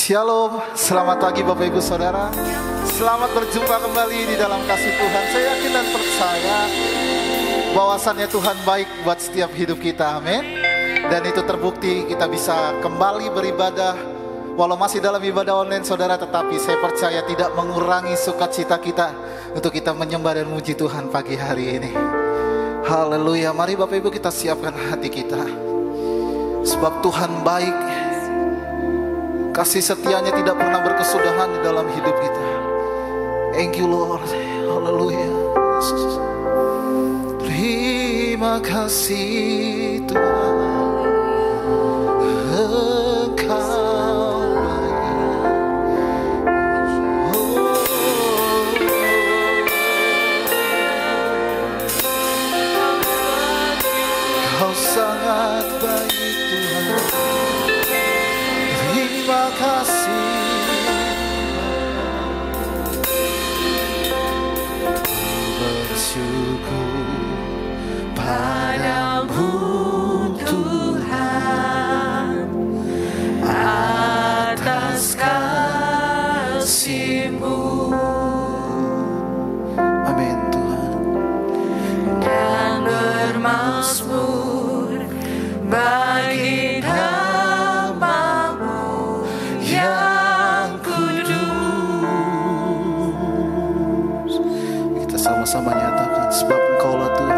Shalom, selamat pagi Bapak Ibu Saudara. Selamat berjumpa kembali di dalam kasih Tuhan. Saya yakin dan percaya bahwasannya Tuhan baik buat setiap hidup kita, amin. Dan itu terbukti kita bisa kembali beribadah. Walau masih dalam ibadah online saudara, tetapi saya percaya tidak mengurangi sukacita kita untuk kita menyembah dan memuji Tuhan pagi hari ini. Haleluya, mari Bapak Ibu kita siapkan hati kita. Sebab Tuhan baik, kasih setianya tidak pernah berkesudahan di dalam hidup kita. Thank you Lord, haleluya. Terima kasih Tuhan, Engkau baik. Kau sangat baik Tuhan. Terima kasih. Bersyukur padamu Tuhan atas kasih-Mu. Amin Tuhan. Dan bermazmur bagi nama-Mu yang kudus. Kita sama-sama nyatakan, sebab Engkaulah Tuhan.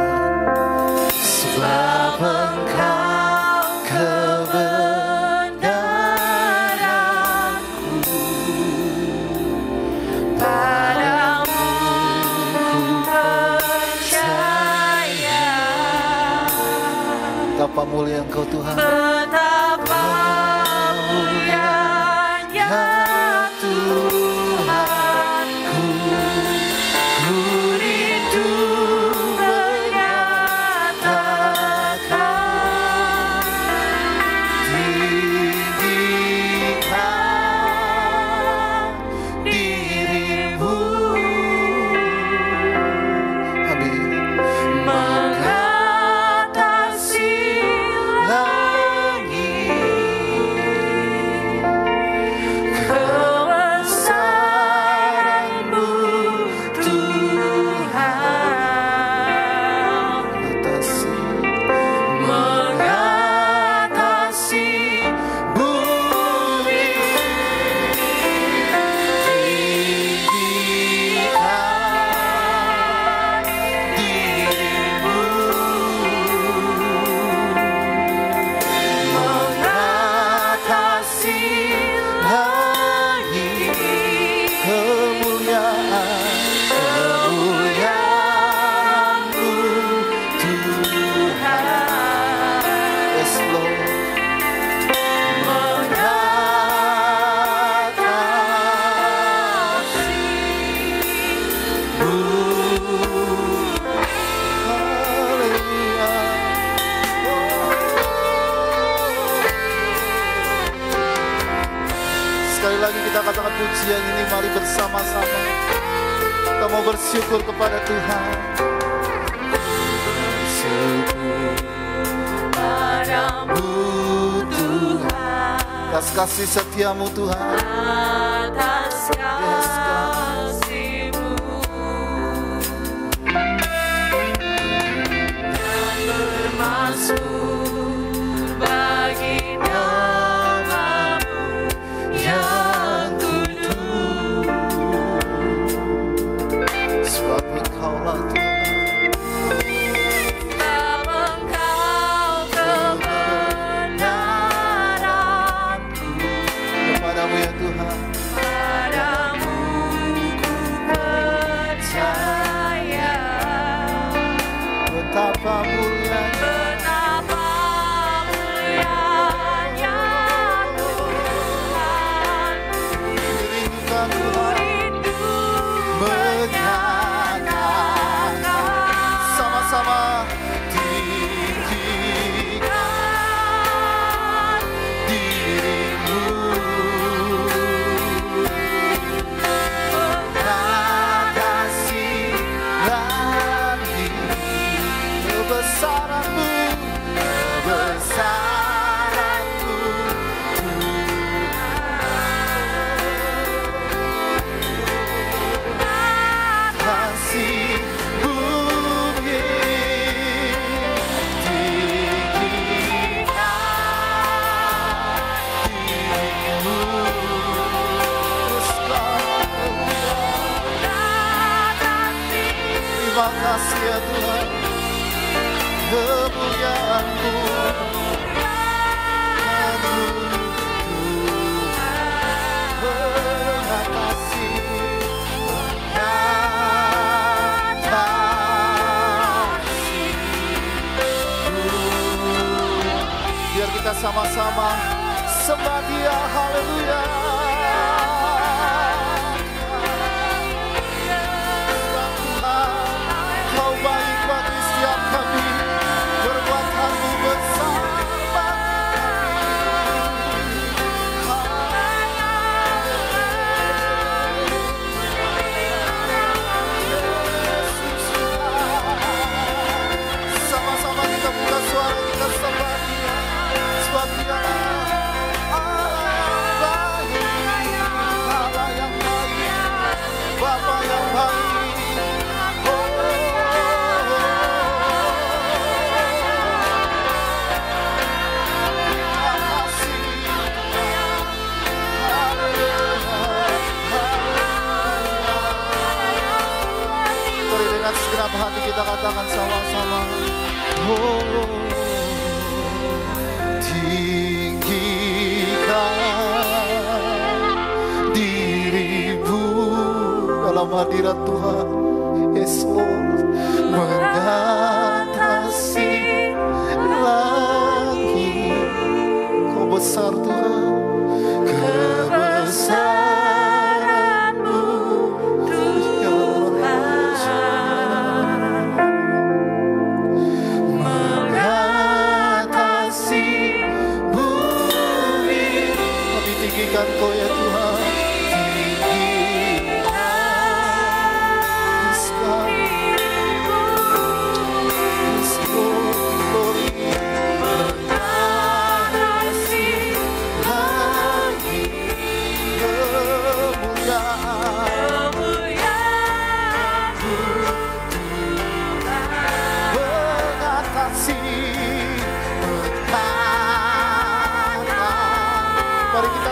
Sebab Engkau kebenaranku, padamu percaya. betapa mulia Engkau Tuhan. Betapa mulianya Tuhanku, ku rindu menyatakan Tinggikan dirimu. Amin. mengatasi Langit kebesaran-Mu Tuhan, atasi mengatasi bumi. Tinggikan dirimu. Mengatasi langit. Kemuliaan-Mu Tuhan. Yes Lord. Mengatasi Sekali lagi kita katakan pujian ini, mari bersama-sama kita mau bersyukur kepada Tuhan. Bersyukur padamu Tuhan, atas kasih setiamu Tuhan. atas kasih-Mu, dan bermazmur bagi nama-Mu yang kudus. Sebab Engkaulah Tuhan. Sebab Engkau kebenaranku, Kepadamu ya Tuhan. padamu Terima kasih ya Tuhan, kemuliaan-Mu mengatasi, biar kita sama-sama sembah Dia. Haleluya. Kau baik bagi setiap kami, perbuatan-Mu besar sama-sama kita buka suara, kita sembah Dia, sebab Dialah Allah yang baik, Bapa yang baik. Segenap hati kita katakan sama-sama, oh, tinggikan diri-Mu dalam hadirat Tuhan. Yes Lord, mengatasi langit. Kau besar Tuhan, kebesaran-Mu Kau ya Tuhan,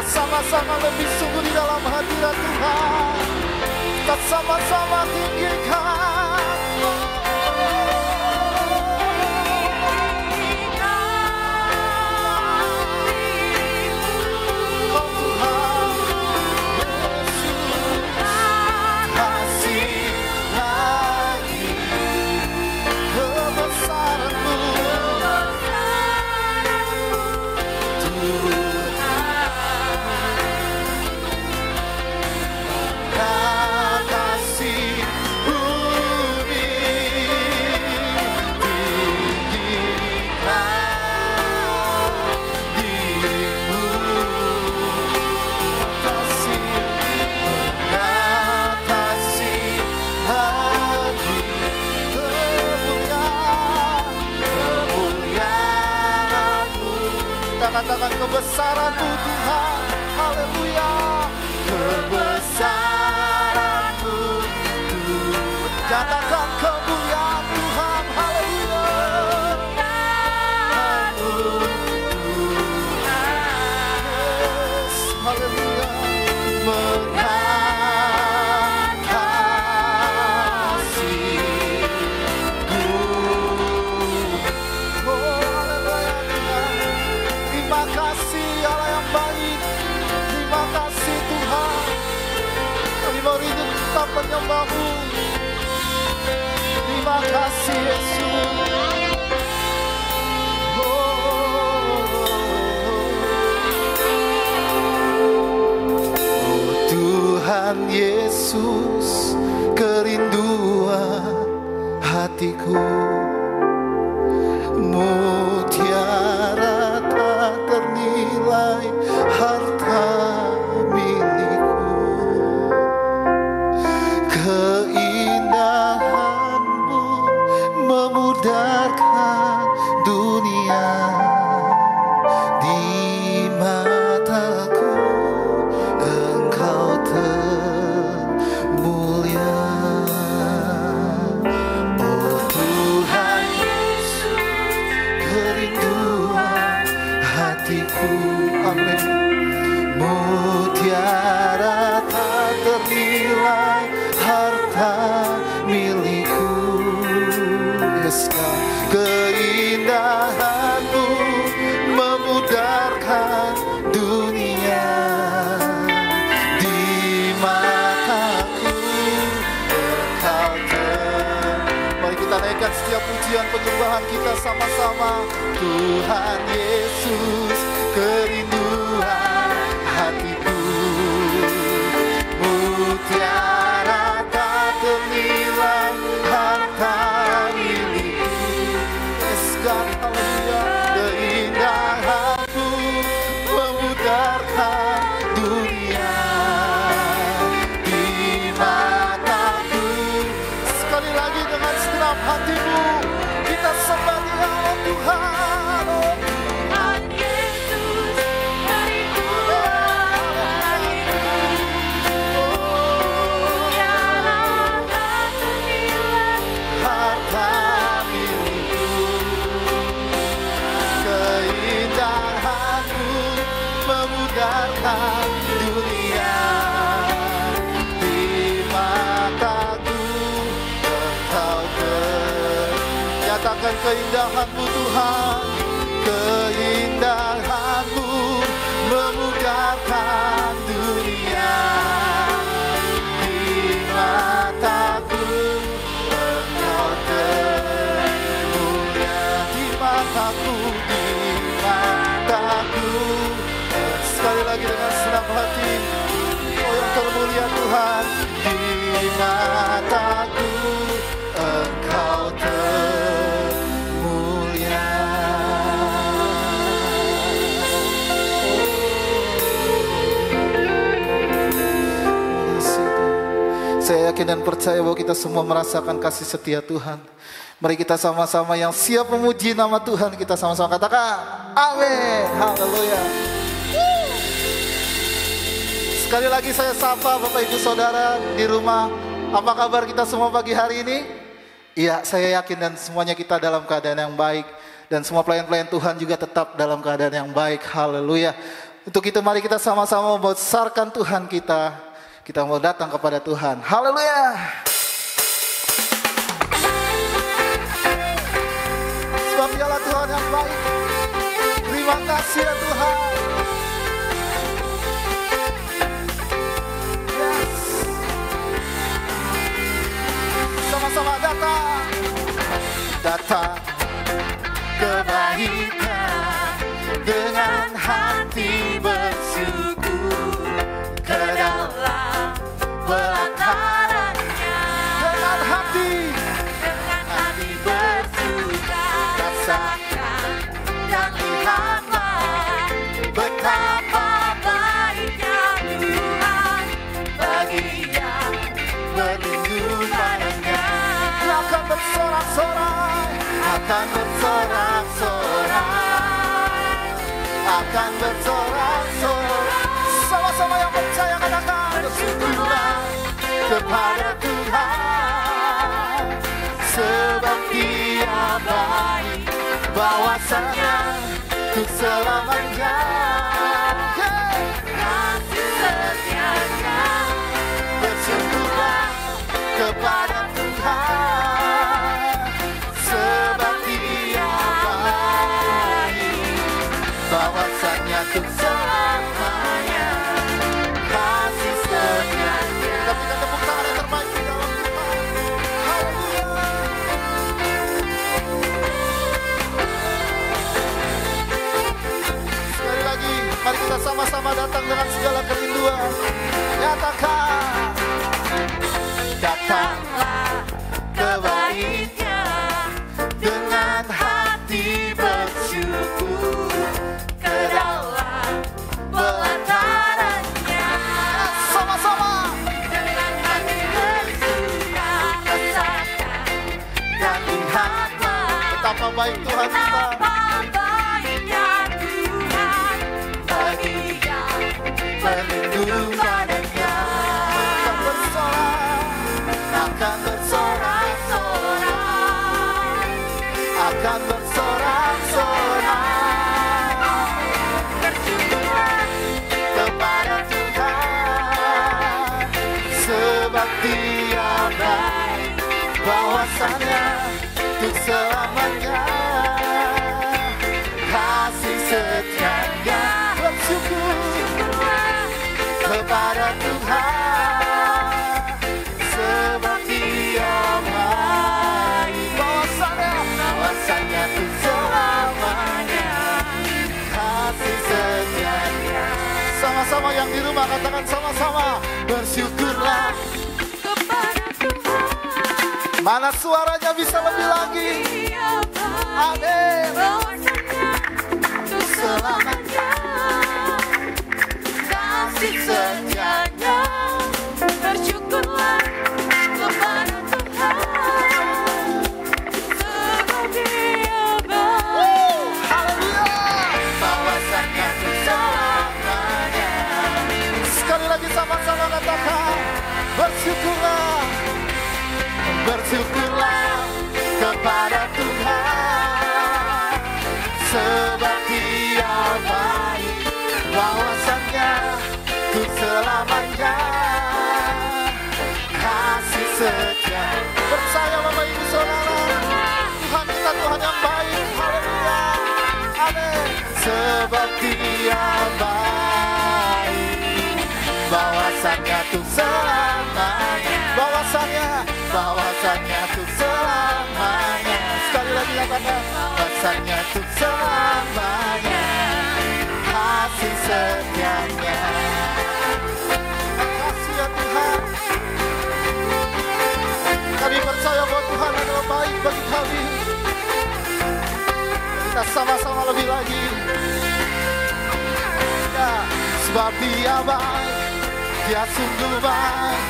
sama-sama lebih sungguh di dalam hadirat Tuhan. Kita sama-sama tinggikan. Kau Tuhan, Yesus, kasih lagi kebesaran-Mu. Katakan kebesaran-Mu Tuhan, haleluya. Kebesaran-Mu Tuhan, katakan kemuliaan Tuhan, haleluya. Yes, haleluya. Merindu tetap menyembah-Mu. Terima kasih Yesus. Oh Tuhan Yesus, kerinduan hatiku, mutiara tak ternilai harta milikku. Keindahan-Mu memudarkan dunia, di mataku Engkau termulia. Oh Tuhan Yesus, kerinduan hatiku, amin. Mutiara tak ternilai harta naikkan setiap pujian penyembahan kita sama-sama. Tuhan Yesus, kerinduan hatiku, mutiara tak ternilai harta milikku. Yes God, haleluya. Keindahanmu memudarkan dunia di mataku. Sekali lagi dengan segenap hatimu kita sembah Dia, oh Tuhan, oh Tuhan Yesus, kerinduan hatiku, mutiara tak ternilai harta milikku. Keindahanmu memudarkan dunia di mataku. Engkau nyatakan keindahanmu Tuhan, keindahanmu memudarkan dunia di mataku. Engkau termulia di mataku, di mataku. Sekali lagi dengan senang hati, oh yang termulia Tuhan, di mataku Engkau termulia. Saya yakin dan percaya bahwa kita semua merasakan kasih setia Tuhan. Mari kita sama-sama yang siap memuji nama Tuhan, kita sama-sama katakan amin, haleluya. Sekali lagi saya sapa Bapak Ibu Saudara di rumah. Apa kabar kita semua pagi hari ini? Iya, saya yakin dan semuanya kita dalam keadaan yang baik. Dan semua pelayan-pelayan Tuhan juga tetap dalam keadaan yang baik, haleluya. Untuk itu mari kita sama-sama membesarkan Tuhan kita. Kita mau datang kepada Tuhan. Haleluya. Sebab Dialah Tuhan yang baik. Terima kasih ya Tuhan. Yes. Sama-sama datang. Datang kebaikan dengan hati bersyukur ke dalam pelatarannya. Dengan hati bersuka rasakan dan lihatlah betapa baiknya Tuhan bagi yang berlindung padanya. Akan bersorak-sorai, akan bersorak-sorai, akan bersorak-sorai. Sama-sama yang percaya katakan bersyukurlah kepada Tuhan, sebab Dia baik, bahwasanya untuk selamanya. Kasih setianya, bersyukurlah kepada Tuhan, sebab Dia baik, bahwasanya untuk selamanya. Kasih setianya. Kita berikan tepuk tangan yang terbaik di dalam Tuhan. Haleluya. Sekali lagi, mari kita sama-sama datang dengan segala kerinduan. Nyatakan, datanglah kebaikan dengan hati bersyukur ke dalam pelatarannya. Sama-sama dengan hati bersuka rasakan dan lihatlah betapa baik Tuhan kita. Baiknya Tuhan bagi yang berlindung padanya. Akan bersorak-sorai, akan bersorak-sorai, bersyukurlah kepada Tuhan, sebab Dia baik, bahwasanya untuk selamanya. Kasih setianya, bersyukurlah kepada Tuhan, sebab Dia baik, katakan sama-sama, bersyukurlah. kepada Tuhan. Mana suaranya bisa lebih lagi? Dia baik, Amin. bahwasanya untuk selamanya. Kasih setianya, bersyukurlah kepada Tuhan. Sebab Dia baik, Haleluya. bahwasanya untuk selamanya. Sekali lagi sama-sama katakan, bersyukurlah. Bersyukurlah kepada Tuhan, sebab Dia baik, bahwasanya untuk selamanya. Kasih setia. Percaya Bapak Ibu Saudara, Tuhan kita Tuhan yang baik. Haleluya. Amin. Sebab Dia baik, bahwasanya untuk selamanya. Bahwasanya untuk selamanya. Sekali lagi katakan, bahwasanya untuk selamanya. Kasih setianya. Kasih ya Tuhan. Kami percaya bahwa Tuhan adalah baik bagi kami. Kita sama-sama lebih lagi. Ya, sebab Dia baik, Dia sungguh baik.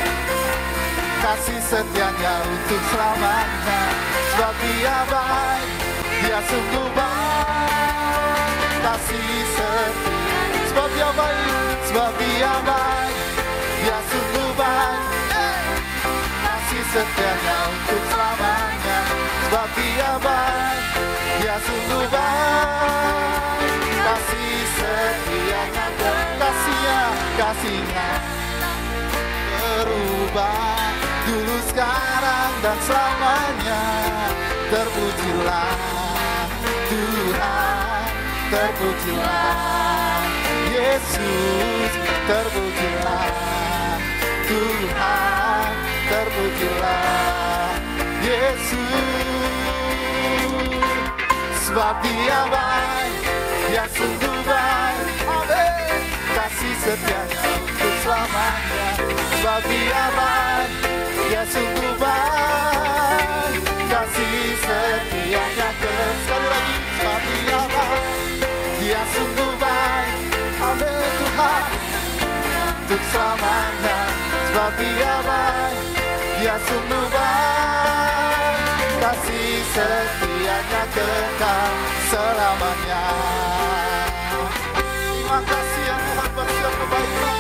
Kasih setianya untuk selamanya. Sebab Dia baik, Dia sungguh baik. Kasih setianya. Sebab Dia baik, Dia sungguh baik. Kasih setianya untuk selamanya. Sebab Dia baik, Dia sungguh baik. Kasih setianya, kasihnya berubah dulu, sekarang dan selamanya. Terpujilah Tuhan, terpujilah Yesus, terpujilah Tuhan, terpujilah Yesus. Sebab Dia baik, Dia sungguh baik. Amin. Kasih setianya untuk selamanya. Sebab Dia baik, Dia sungguh baik. Kasih setianya sekali lagi. Sebab Dia baik, Dia sungguh baik. Amin Tuhan, untuk selamanya. Sebab Dia baik, Dia sungguh baik. Kasih setianya kekal selamanya. Terima kasih ya Tuhan buat setiap kebaikan.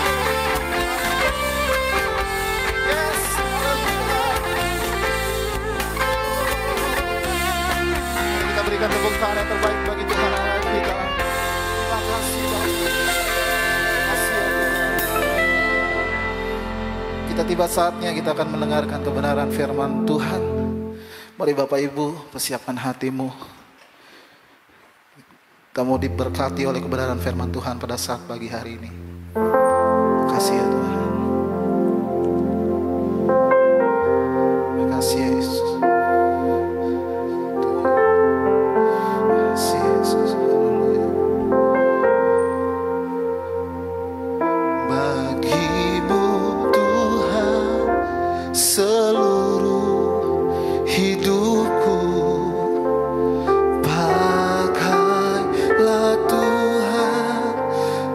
Yes, haleluya. Kita berikan tepuk tangan yang terbaik bagi Tuhan Allah kita. Terima kasih Bapak. Terima kasih ya Tuhan. Kita tiba saatnya kita akan mendengarkan kebenaran firman Tuhan. Mari Bapak Ibu persiapkan hatimu. Kamu diberkati oleh kebenaran firman Tuhan pada saat pagi hari ini. Terima kasih ya Tuhan. Terima kasih ya Yesus. Terima kasih Yesus. Haleluya. Bagimu Tuhan seluruh hidupku, pakailah Tuhan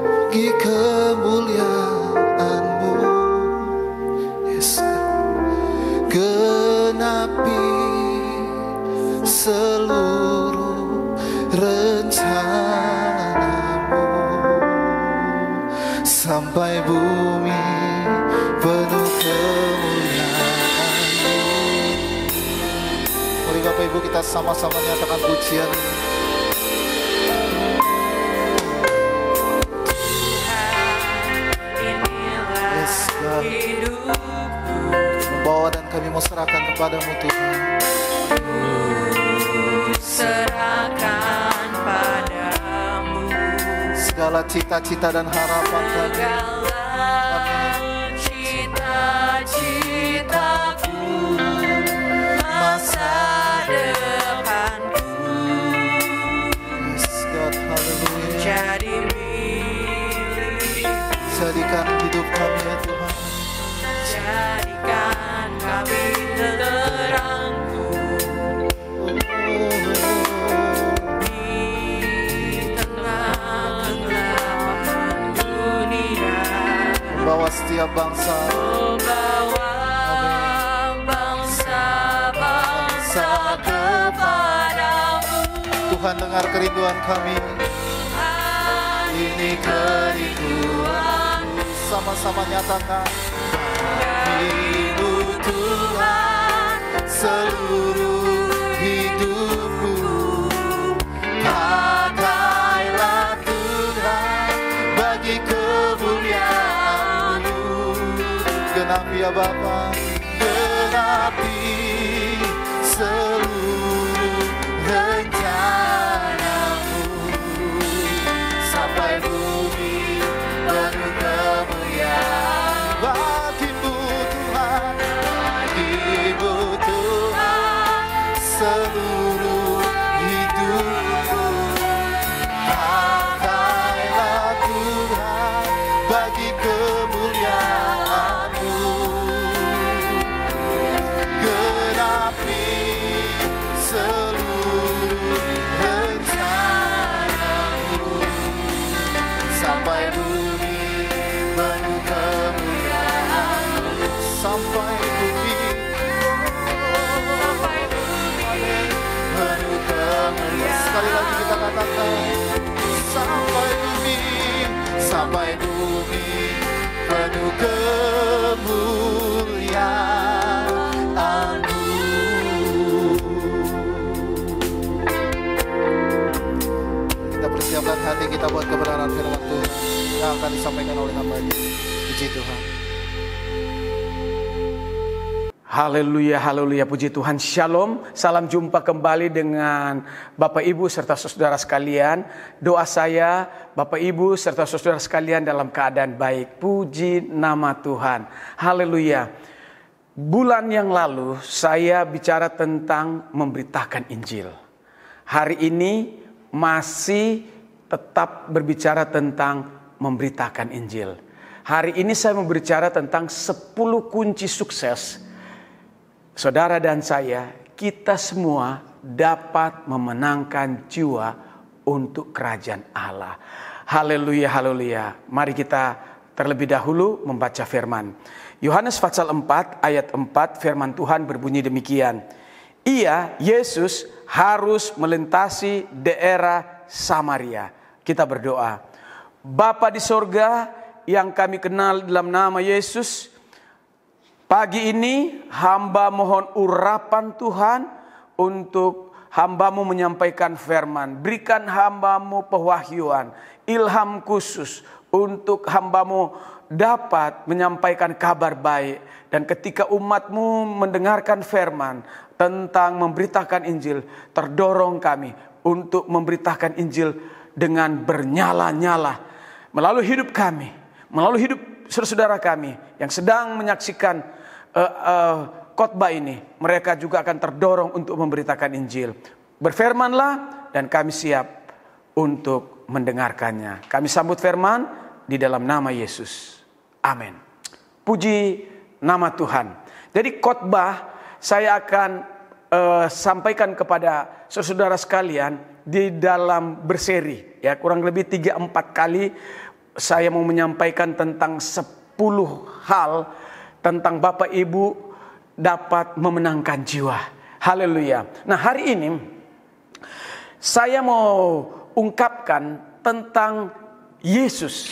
bagi kemuliaan-Mu. Yes. Genapi seluruh rencana-Mu sampai bumi penuh kemuliaan-Mu. Mari Bapak Ibu kita sama-sama nyatakan pujian. Yes, God. Membawa dan kami mau serahkan kepadamu Tuhan. Serahkan padamu Segala cita-cita dan harapan kami. segala cita-citaku, masa depanku Yes, God, haleluya. jadi milik Jadikan hidup Kuasa kepadamu. Tuhan, dengar kerinduan kami. Ini kerinduan, sama-sama nyatakan. Bagimu Tuhan seluruh hidupku. Pakailah Tuhan bagi kemuliaan-Mu. Genapi ya Bapa, genapi seluruh rencana-Mu. Sampai bumi penuh kemuliaan. Bagimu Tuhan, bagimu Tuhan seluruh hidupku. Pakailah Tuhan bagi kemuliaan-Mu. Genapi seluruh rencana-Mu. Sampai bumi penuh kemuliaan-Mu. Sampai bumi penuh kemuliaan. Sekali lagi kita katakan, sampai bumi penuh kemuliaan-Mu. Kita persiapkan hati kita buat kebenaran firman Tuhan yang akan disampaikan oleh hamba-Nya. Puji Tuhan. Haleluya, haleluya, puji Tuhan. Shalom, salam jumpa kembali dengan Bapak Ibu serta saudara sekalian. Doa saya, Bapak Ibu serta saudara sekalian dalam keadaan baik. Puji nama Tuhan. Haleluya. Bulan yang lalu saya bicara tentang memberitakan Injil. Hari ini masih tetap berbicara tentang memberitakan Injil. Hari ini saya mau berbicara tentang 10 kunci sukses saudara dan saya, kita semua dapat memenangkan jiwa untuk kerajaan Allah. Haleluya, haleluya. Mari kita terlebih dahulu membaca firman. Yohanes pasal 4 ayat 4, firman Tuhan berbunyi demikian. Ia, Yesus, harus melintasi daerah Samaria. Kita berdoa. Bapa di sorga yang kami kenal dalam nama Yesus, pagi ini hamba mohon urapan Tuhan untuk hamba-Mu menyampaikan firman. Berikan hamba-Mu pewahyuan, ilham khusus untuk hamba-Mu dapat menyampaikan kabar baik. Dan ketika umat-Mu mendengarkan firman tentang memberitakan Injil, terdorong kami untuk memberitakan Injil dengan bernyala-nyala melalui hidup kami, melalui hidup saudara-saudara kami yang sedang menyaksikan khotbah ini. Mereka juga akan terdorong untuk memberitakan Injil. Berfirmanlah dan kami siap untuk mendengarkannya. Kami sambut firman di dalam nama Yesus. Amin. Puji nama Tuhan. Jadi khotbah saya akan sampaikan kepada saudara sekalian di dalam berseri. Ya, kurang lebih 3-4 kali saya mau menyampaikan tentang 10 hal tentang Bapak Ibu dapat memenangkan jiwa. Haleluya. Nah, hari ini saya mau ungkapkan tentang Yesus.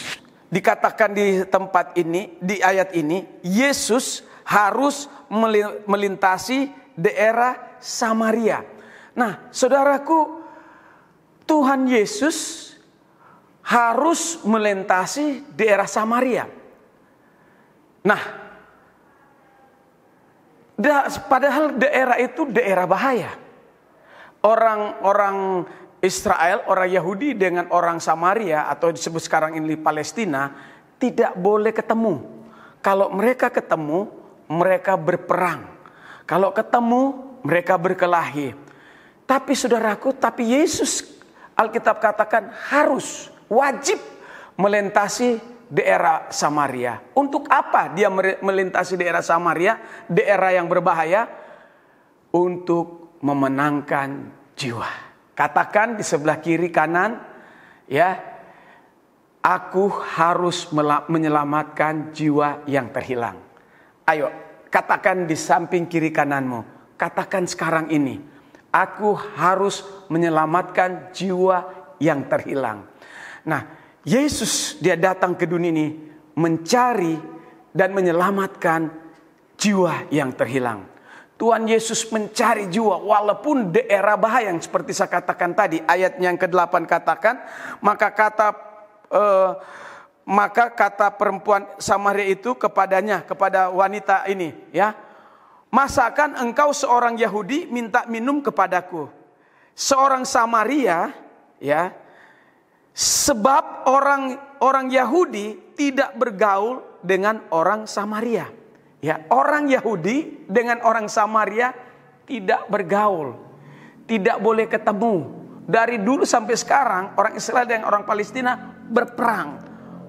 Dikatakan di tempat ini, di ayat ini, Yesus harus melintasi daerah Samaria. Nah, saudaraku, Tuhan Yesus harus melintasi daerah Samaria. Nah, padahal daerah itu daerah bahaya. Orang-orang Israel, orang Yahudi dengan orang Samaria atau disebut sekarang ini Palestina tidak boleh ketemu. Kalau mereka ketemu, mereka berperang. Kalau ketemu, mereka berkelahi. Tapi saudaraku, tapi Yesus, Alkitab katakan harus, wajib melintasi daerah Samaria. Untuk apa dia melintasi daerah Samaria, daerah yang berbahaya? Untuk memenangkan jiwa. Katakan di sebelah kiri kanan, ya, aku harus menyelamatkan jiwa yang terhilang. Ayo, katakan di samping kiri kananmu, katakan sekarang ini, aku harus menyelamatkan jiwa yang terhilang. Nah, Yesus dia datang ke dunia ini mencari dan menyelamatkan jiwa yang terhilang. Tuhan Yesus mencari jiwa walaupun di era bahaya yang seperti saya katakan tadi. Ayat yang ke-8 katakan, maka kata perempuan Samaria itu kepadanya, kepada wanita ini, ya, masakan engkau seorang Yahudi minta minum kepadaku, seorang Samaria, ya, sebab orang Yahudi tidak bergaul dengan orang Samaria. Ya, orang Yahudi dengan orang Samaria tidak bergaul, tidak boleh ketemu. Dari dulu sampai sekarang orang Israel dan orang Palestina berperang,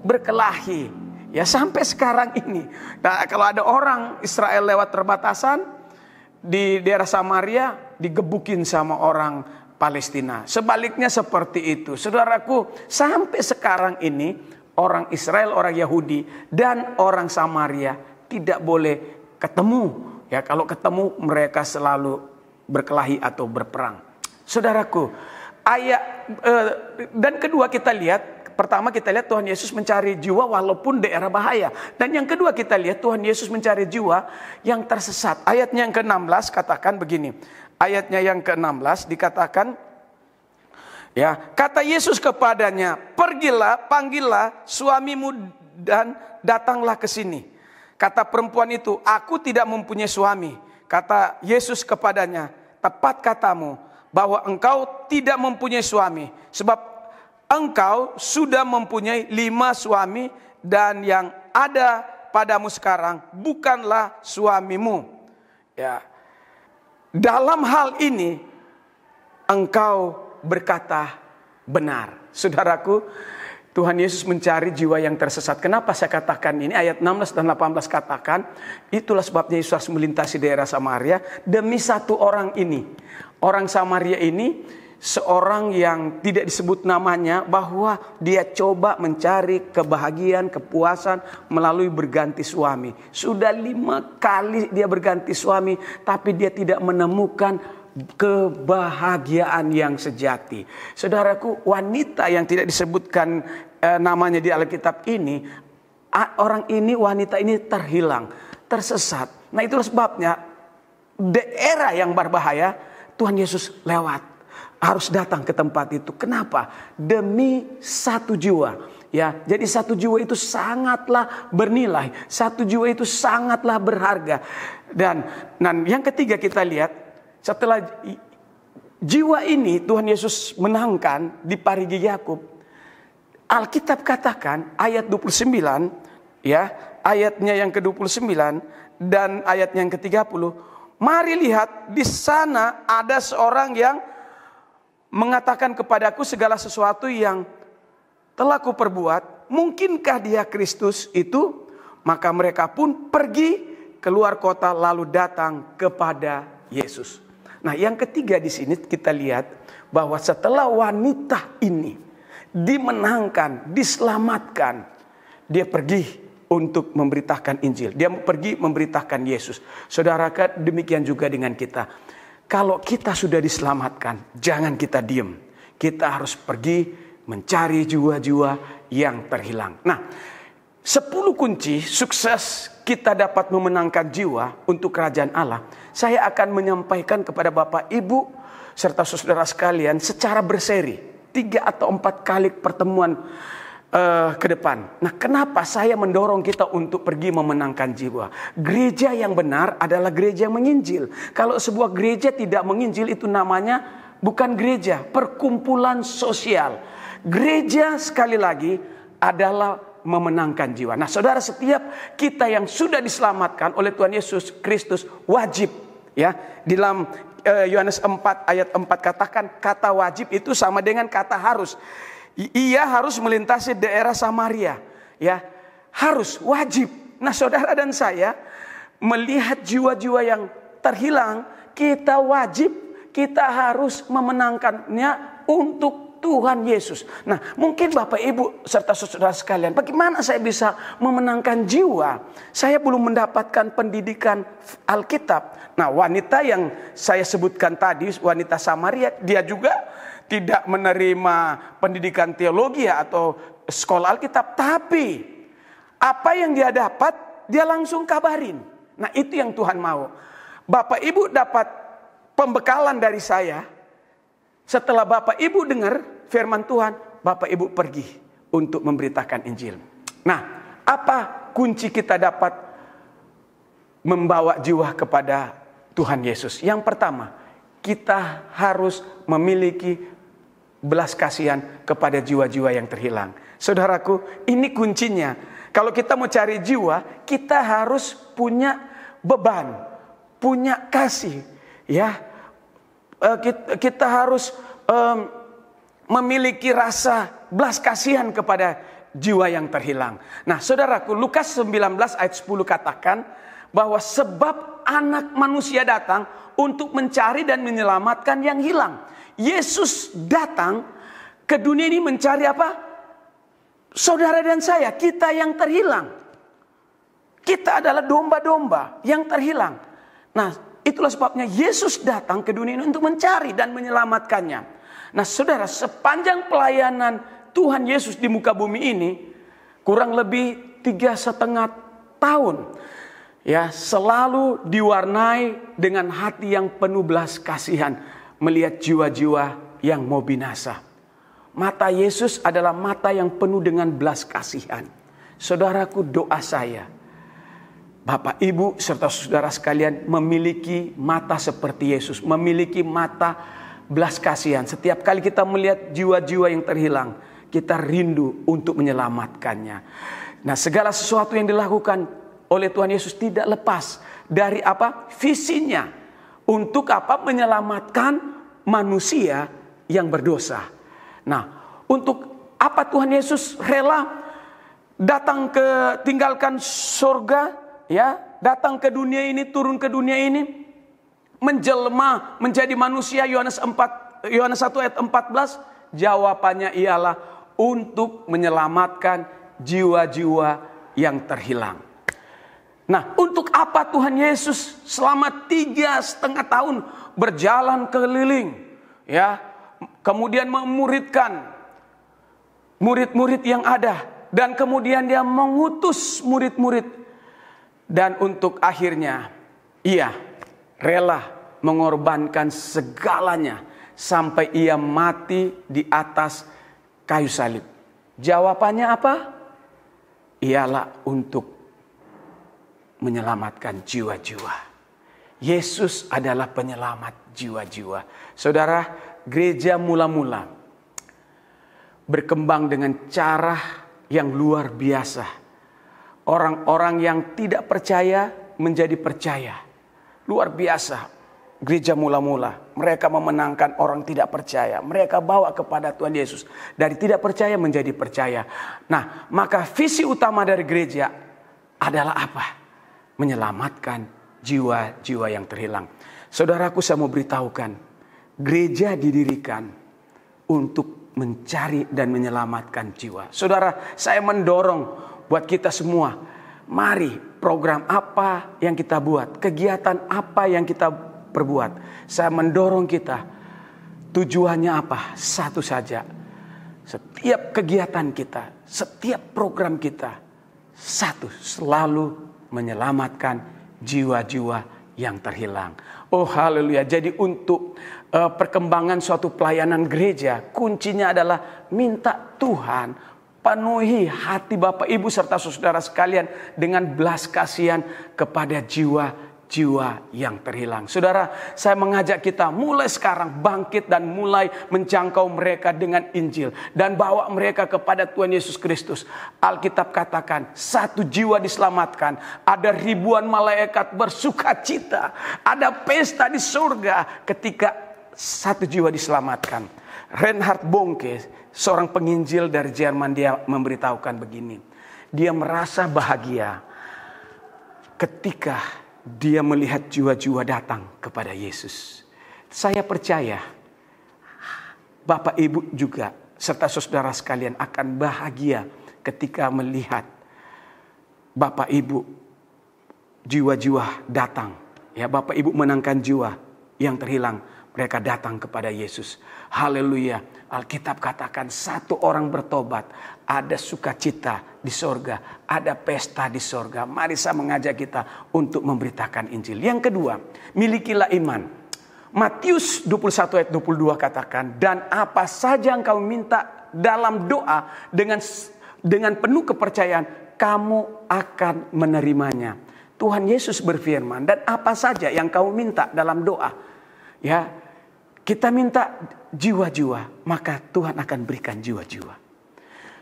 berkelahi. Ya, sampai sekarang ini. Nah, kalau ada orang Israel lewat perbatasan di daerah Samaria, digebukin sama orang Palestina. Sebaliknya seperti itu. Saudaraku, sampai sekarang ini orang Israel, orang Yahudi dan orang Samaria tidak boleh ketemu. Ya, kalau ketemu mereka selalu berkelahi atau berperang. Saudaraku, dan kedua kita lihat, pertama kita lihat Tuhan Yesus mencari jiwa walaupun daerah bahaya. Dan yang kedua kita lihat Tuhan Yesus mencari jiwa yang tersesat. Ayatnya yang ke-16 katakan begini. Ayatnya yang ke-16 dikatakan, ya, kata Yesus kepadanya, pergilah, panggillah suamimu dan datanglah ke sini. Kata perempuan itu, aku tidak mempunyai suami. Kata Yesus kepadanya, tepat katamu bahwa engkau tidak mempunyai suami. Sebab engkau sudah mempunyai 5 suami dan yang ada padamu sekarang bukanlah suamimu. Ya. Dalam hal ini engkau berkata benar. Saudaraku, Tuhan Yesus mencari jiwa yang tersesat. Kenapa saya katakan ini? Ayat 16 dan 18 katakan, itulah sebabnya Yesus harus melintasi daerah Samaria demi satu orang ini. Orang Samaria ini seorang yang tidak disebut namanya, bahwa dia coba mencari kebahagiaan, kepuasan melalui berganti suami. Sudah 5 kali dia berganti suami, tapi dia tidak menemukan kebahagiaan yang sejati. Saudaraku, wanita yang tidak disebutkan namanya di Alkitab ini, orang ini, wanita ini terhilang, tersesat. Nah, itulah sebabnya daerah yang berbahaya Tuhan Yesus lewat, harus datang ke tempat itu. Kenapa? Demi satu jiwa. Ya, jadi satu jiwa itu sangatlah bernilai, satu jiwa itu sangatlah berharga. Dan yang ketiga kita lihat, setelah jiwa ini Tuhan Yesus menangkan di parigi Yakub, Alkitab katakan ayat 29, ya, ayatnya yang ke-29 dan ayat yang ke-30, mari lihat di sana ada seorang yang mengatakan kepadaku segala sesuatu yang telah kuperbuat, mungkinkah dia Kristus itu? Maka mereka pun pergi keluar kota lalu datang kepada Yesus. Nah, yang ketiga di sini kita lihat bahwa setelah wanita ini dimenangkan, diselamatkan, dia pergi untuk memberitakan Injil. Dia pergi memberitakan Yesus. Saudara, demikian juga dengan kita. Kalau kita sudah diselamatkan, jangan kita diam. Kita harus pergi mencari jiwa-jiwa yang terhilang. Nah, 10 kunci sukses kita dapat memenangkan jiwa untuk kerajaan Allah. Saya akan menyampaikan kepada Bapak, Ibu, serta saudara sekalian secara berseri. 3 atau 4 kali pertemuan ke depan. Nah, kenapa saya mendorong kita untuk pergi memenangkan jiwa? Gereja yang benar adalah gereja yang menginjil. Kalau sebuah gereja tidak menginjil, itu namanya bukan gereja, perkumpulan sosial. Gereja sekali lagi adalah memenangkan jiwa. Nah, saudara, setiap kita yang sudah diselamatkan oleh Tuhan Yesus Kristus wajib, ya, di dalam Yohanes 4 ayat 4 katakan kata wajib itu sama dengan kata harus. Ia harus melintasi daerah Samaria, ya, harus, wajib. Nah, saudara dan saya melihat jiwa-jiwa yang terhilang, kita wajib, kita harus memenangkannya untuk Tuhan Yesus. Nah, mungkin Bapak Ibu serta saudara sekalian, bagaimana saya bisa memenangkan jiwa? Saya belum mendapatkan pendidikan Alkitab. Nah, wanita yang saya sebutkan tadi, wanita Samaria, dia juga tidak menerima pendidikan teologi atau sekolah Alkitab. Tapi apa yang dia dapat, dia langsung kabarin. Nah, itu yang Tuhan mau. Bapak Ibu dapat pembekalan dari saya. Setelah Bapak Ibu dengar firman Tuhan, Bapak Ibu pergi untuk memberitakan Injil. Nah, apa kunci kita dapat membawa jiwa kepada Tuhan Yesus? Yang pertama, kita harus memiliki belas kasihan kepada jiwa-jiwa yang terhilang. Saudaraku, ini kuncinya. Kalau kita mau cari jiwa, kita harus punya beban, punya kasih, ya. Kita harus memiliki rasa belas kasihan kepada jiwa yang terhilang. Nah, saudaraku, Lukas 19 ayat 10 katakan bahwa sebab anak manusia datang untuk mencari dan menyelamatkan yang hilang. Yesus datang ke dunia ini mencari apa? Saudara dan saya, kita yang terhilang. Kita adalah domba-domba yang terhilang. Nah, itulah sebabnya Yesus datang ke dunia ini untuk mencari dan menyelamatkannya. Nah, saudara, sepanjang pelayanan Tuhan Yesus di muka bumi ini, kurang lebih 3,5 tahun, ya, selalu diwarnai dengan hati yang penuh belas kasihan melihat jiwa-jiwa yang mau binasa. Mata Yesus adalah mata yang penuh dengan belas kasihan. Saudaraku, doa saya, Bapak, Ibu, serta saudara sekalian memiliki mata seperti Yesus. Memiliki mata belas kasihan. Setiap kali kita melihat jiwa-jiwa yang terhilang, kita rindu untuk menyelamatkannya. Nah, segala sesuatu yang dilakukan oleh Tuhan Yesus tidak lepas dari apa? Visinya. Untuk apa? Menyelamatkan manusia yang berdosa. Nah, untuk apa Tuhan Yesus rela datang tinggalkan surga, ya, datang ke dunia ini, turun ke dunia ini, menjelma menjadi manusia. Yohanes 1 ayat 14, jawabannya ialah untuk menyelamatkan jiwa-jiwa yang terhilang. Nah, untuk apa Tuhan Yesus selama 3,5 tahun berjalan keliling, ya, kemudian memuridkan murid-murid yang ada, dan kemudian dia mengutus murid-murid. Dan untuk akhirnya ia rela mengorbankan segalanya sampai ia mati di atas kayu salib. Jawabannya apa? Ialah untuk menyelamatkan jiwa-jiwa. Yesus adalah penyelamat jiwa-jiwa. Saudara, gereja mula-mula berkembang dengan cara yang luar biasa. Orang-orang yang tidak percaya menjadi percaya. Luar biasa. Gereja mula-mula. Mereka memenangkan orang tidak percaya. Mereka bawa kepada Tuhan Yesus. Dari tidak percaya menjadi percaya. Nah, maka visi utama dari gereja adalah apa? Menyelamatkan jiwa-jiwa yang terhilang. Saudaraku, saya mau beritahukan. Gereja didirikan untuk mencari dan menyelamatkan jiwa. Saudara, saya mendorong buat kita semua, mari program apa yang kita buat, kegiatan apa yang kita perbuat, saya mendorong kita, tujuannya apa? Satu saja, setiap kegiatan kita, setiap program kita, satu, selalu menyelamatkan jiwa-jiwa yang terhilang. Oh haleluya. Jadi untuk perkembangan suatu pelayanan gereja, kuncinya adalah minta Tuhan penuhi hati Bapak Ibu serta saudara sekalian dengan belas kasihan kepada jiwa-jiwa yang terhilang. Saudara, saya mengajak kita mulai sekarang bangkit dan mulai menjangkau mereka dengan Injil. Dan bawa mereka kepada Tuhan Yesus Kristus. Alkitab katakan, 1 jiwa diselamatkan. Ada ribuan malaikat bersukacita. Ada pesta di surga ketika 1 jiwa diselamatkan. Reinhard Bonke, seorang penginjil dari Jerman, dia memberitahukan begini. Dia merasa bahagia ketika dia melihat jiwa-jiwa datang kepada Yesus. Saya percaya Bapak Ibu juga serta saudara sekalian akan bahagia ketika melihat Bapak Ibu jiwa-jiwa datang. Ya, Bapak Ibu menangkan jiwa yang terhilang, mereka datang kepada Yesus. Haleluya. Alkitab katakan satu orang bertobat, ada sukacita di sorga, ada pesta di sorga. Mari saya mengajak kita untuk memberitakan Injil. Yang kedua, milikilah iman. Matius 21 ayat 22 katakan, dan apa saja yang kau minta dalam doa dengan penuh kepercayaan, kamu akan menerimanya. Tuhan Yesus berfirman, dan apa saja yang kau minta dalam doa, ya, kita minta jiwa-jiwa, maka Tuhan akan berikan jiwa-jiwa.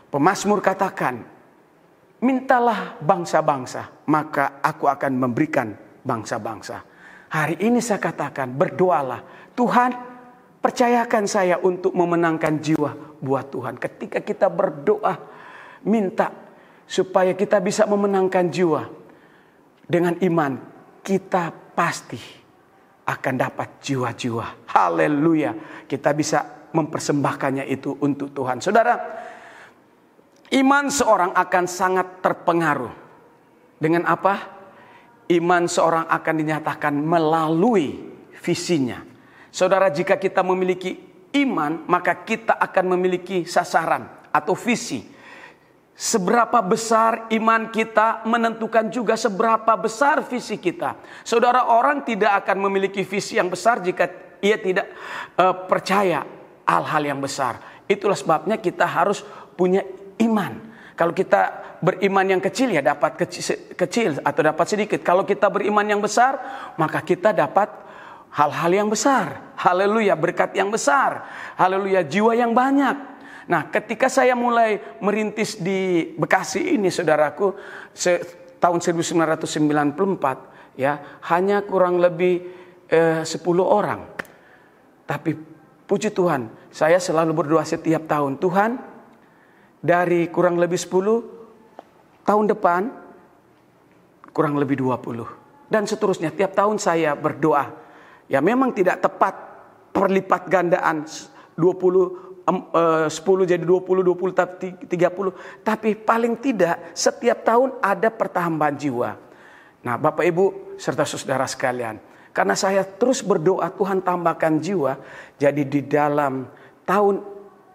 Pemazmur katakan, mintalah bangsa-bangsa, maka aku akan memberikan bangsa-bangsa. Hari ini saya katakan, berdoalah. Tuhan, percayakan saya untuk memenangkan jiwa buat Tuhan. Ketika kita berdoa, minta supaya kita bisa memenangkan jiwa. Dengan iman, kita pasti akan dapat jiwa-jiwa. Haleluya. Kita bisa mempersembahkannya itu untuk Tuhan. Saudara, iman seorang akan sangat terpengaruh. Dengan apa? Iman seorang akan dinyatakan melalui visinya. Saudara, jika kita memiliki iman, maka kita akan memiliki sasaran atau visi. Seberapa besar iman kita menentukan juga seberapa besar visi kita. Saudara, orang tidak akan memiliki visi yang besar jika ia tidak percaya hal-hal yang besar. Itulah sebabnya kita harus punya iman. Kalau kita beriman yang kecil, ya dapat kecil atau dapat sedikit. Kalau kita beriman yang besar, maka kita dapat hal-hal yang besar. Haleluya, berkat yang besar. Haleluya, jiwa yang banyak. Nah, ketika saya mulai merintis di Bekasi ini, saudaraku, tahun 1994, ya, hanya kurang lebih 10 orang. Tapi puji Tuhan, saya selalu berdoa setiap tahun, Tuhan, dari kurang lebih 10 tahun depan, kurang lebih 20. Dan seterusnya, tiap tahun saya berdoa. Ya, memang tidak tepat perlipat gandaan 10 jadi 20, 20 30. Tapi paling tidak setiap tahun ada pertambahan jiwa. Nah, Bapak Ibu serta saudara sekalian, karena saya terus berdoa Tuhan tambahkan jiwa. Jadi di dalam tahun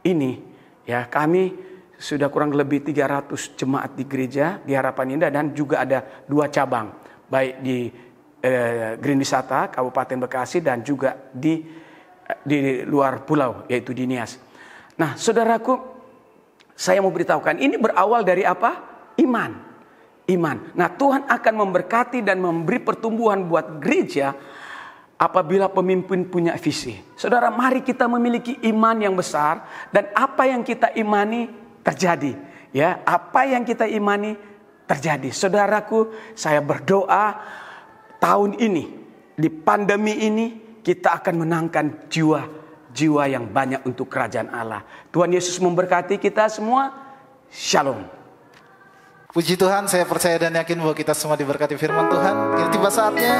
ini, ya, kami sudah kurang lebih 300 jemaat di gereja di Harapan Indah, dan juga ada 2 cabang, baik di Grindisata, Kabupaten Bekasi, dan juga di luar pulau, yaitu di Nias. Nah, saudaraku, saya mau beritahukan, ini berawal dari apa? Iman. Nah, Tuhan akan memberkati dan memberi pertumbuhan buat gereja apabila pemimpin punya visi. Saudara, mari kita memiliki iman yang besar, dan apa yang kita imani terjadi. Ya, apa yang kita imani terjadi. Saudaraku, saya berdoa tahun ini, di pandemi ini, kita akan menangkan jiwa yang banyak untuk kerajaan Allah. Tuhan Yesus memberkati kita semua. Shalom. Puji Tuhan, saya percaya dan yakin bahwa kita semua diberkati firman Tuhan. Kini tiba saatnya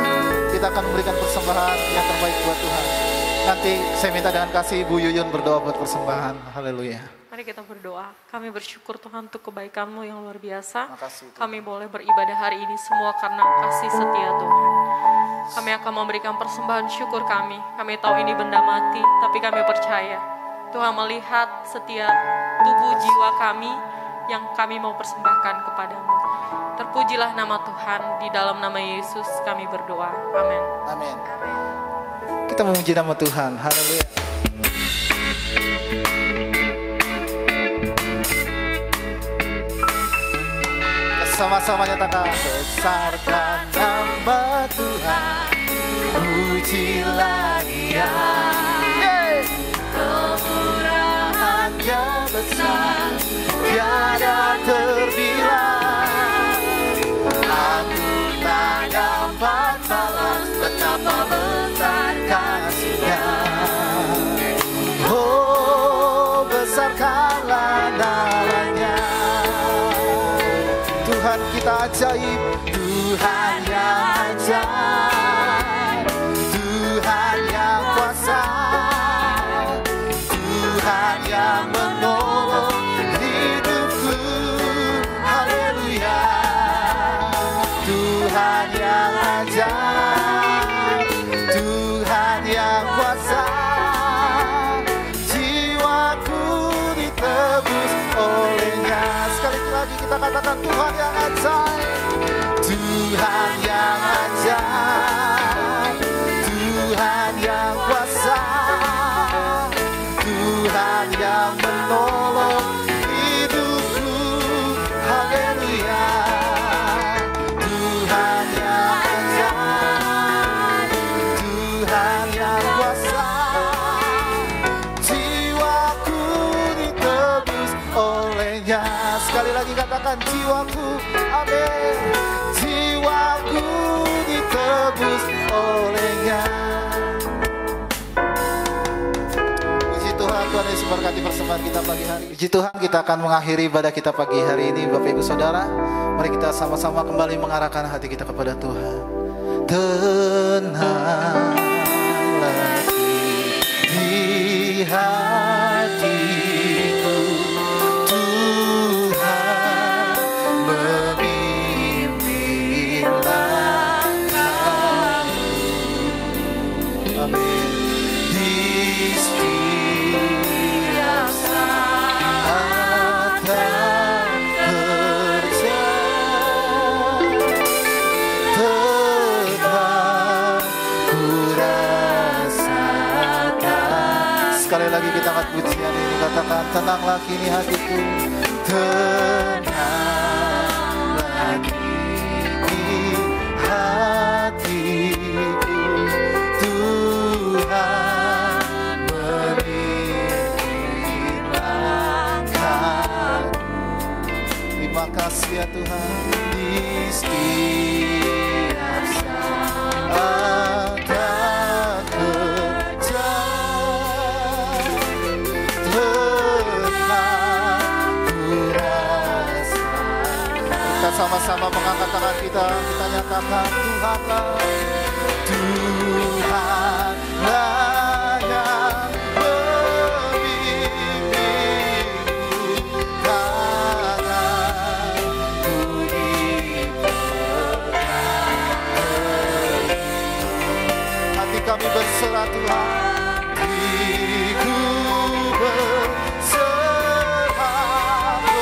kita akan memberikan persembahan yang terbaik buat Tuhan. Nanti saya minta dengan kasih Ibu Yuyun berdoa buat persembahan. Haleluya. Mari kita berdoa. Kami bersyukur Tuhan untuk kebaikan-Mu yang luar biasa. Makasih, kami boleh beribadah hari ini semua karena kasih setia Tuhan. Kami akan memberikan persembahan syukur kami. Kami tahu ini benda mati, tapi kami percaya Tuhan melihat setiap tubuh jiwa kami yang kami mau persembahkan kepadamu. Terpujilah nama Tuhan, di dalam nama Yesus kami berdoa. Amin. Amin. Kita memuji nama Tuhan. Haleluya. Sama-sama nyatakan, besarkan nama Tuhan, pujilah Dia, kemurahan-Nya besar, tiada terbilang. Aku tak dapat balas betapa besar kasih-Nya. Oh, besarkanlah nama-Nya. Tuhan kita ajaib, Tuhan yang ajaib, Tuhan katakan Tuhan yang ajaib, Tuhan yang ajaib, Tuhan yang kuasa, Tuhan yang menolong hidupku, haleluya. Tuhan yang ajaib, Tuhan yang kuasa, jiwaku ditebus olehnya. Sekali lagi katakan jiwaku, amin. Jiwaku ditebus olehnya. Puji Tuhan, Tuhan Yesus berkati persembahan kita pagi hari. Puji Tuhan, kita akan mengakhiri ibadah kita pagi hari ini, Bapak Ibu Saudara. Mari kita sama-sama kembali mengarahkan hati kita kepada Tuhan. Tenanglah di hatiku, Tuhan memimpin langkahku. Amin. Di setiap saat dan kerja, tetap ku rasakan. Sekali lagi kita angkat pujian ini, katakan tenanglah kini hatiku, tenanglah kini hatiku, Tuhan memimpin langkahku. Terima kasih ya Tuhan. Di setiap saat dan kerja, tenang ku rasakan. Kita sama-sama mengangkat tangan kita nyatakan Tuhanlah, Tuhanlah yang membimbingku, tanganku dipegang. Hati kami berserah Tuhan, hatiku berserah padamu,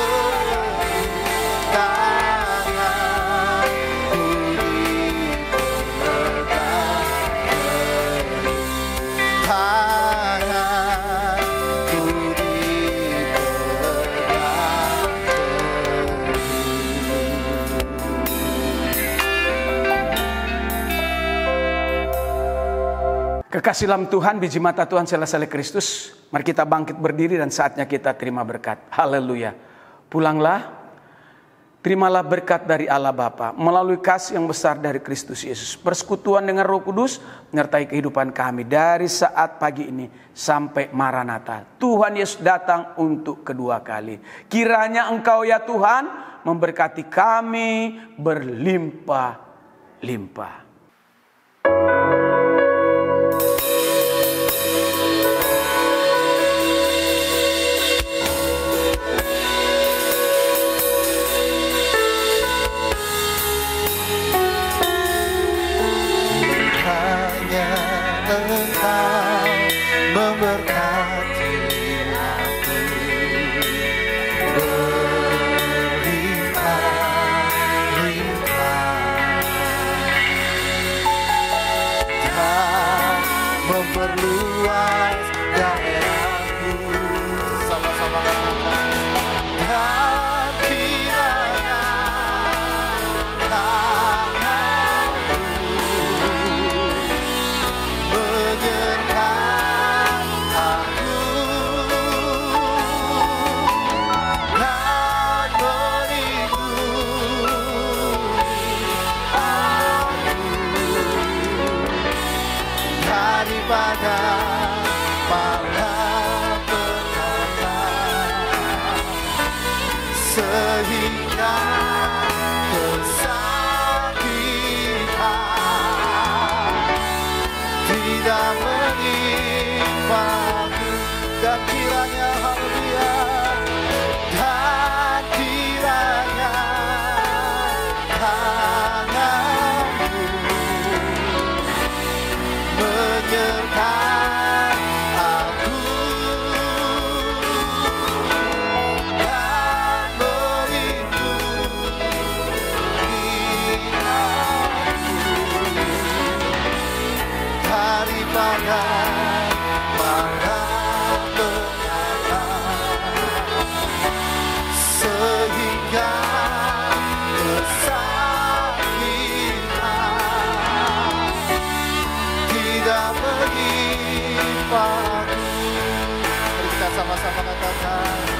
tanganku dipegang, tanganku dipegang. Kekasih dalam Tuhan, biji mata Tuhan selesai Kristus. Mari kita bangkit berdiri dan saatnya kita terima berkat. Haleluya. Pulanglah, terimalah berkat dari Allah Bapa melalui kasih yang besar dari Kristus Yesus. Persekutuan dengan Roh Kudus menyertai kehidupan kami dari saat pagi ini sampai Maranatha. Tuhan Yesus datang untuk kedua kali. Kiranya Engkau ya Tuhan memberkati kami berlimpah-limpah. Hanya Engkau memberkati aku berlimpah-limpah dan memperluas daerahku. Sama-sama katakan, dan kiranya tanganku menyertai aku dan melindungi aku daripada malapetaka, sehingga kesakitan tidak menimpaku. Dan kiranya haleluya, dan kiranya tanganmu menyertai aku dan melindungi bagai mana penyataan, sehingga kesakitan tidak menimpa. Mari kita sama-sama katakan.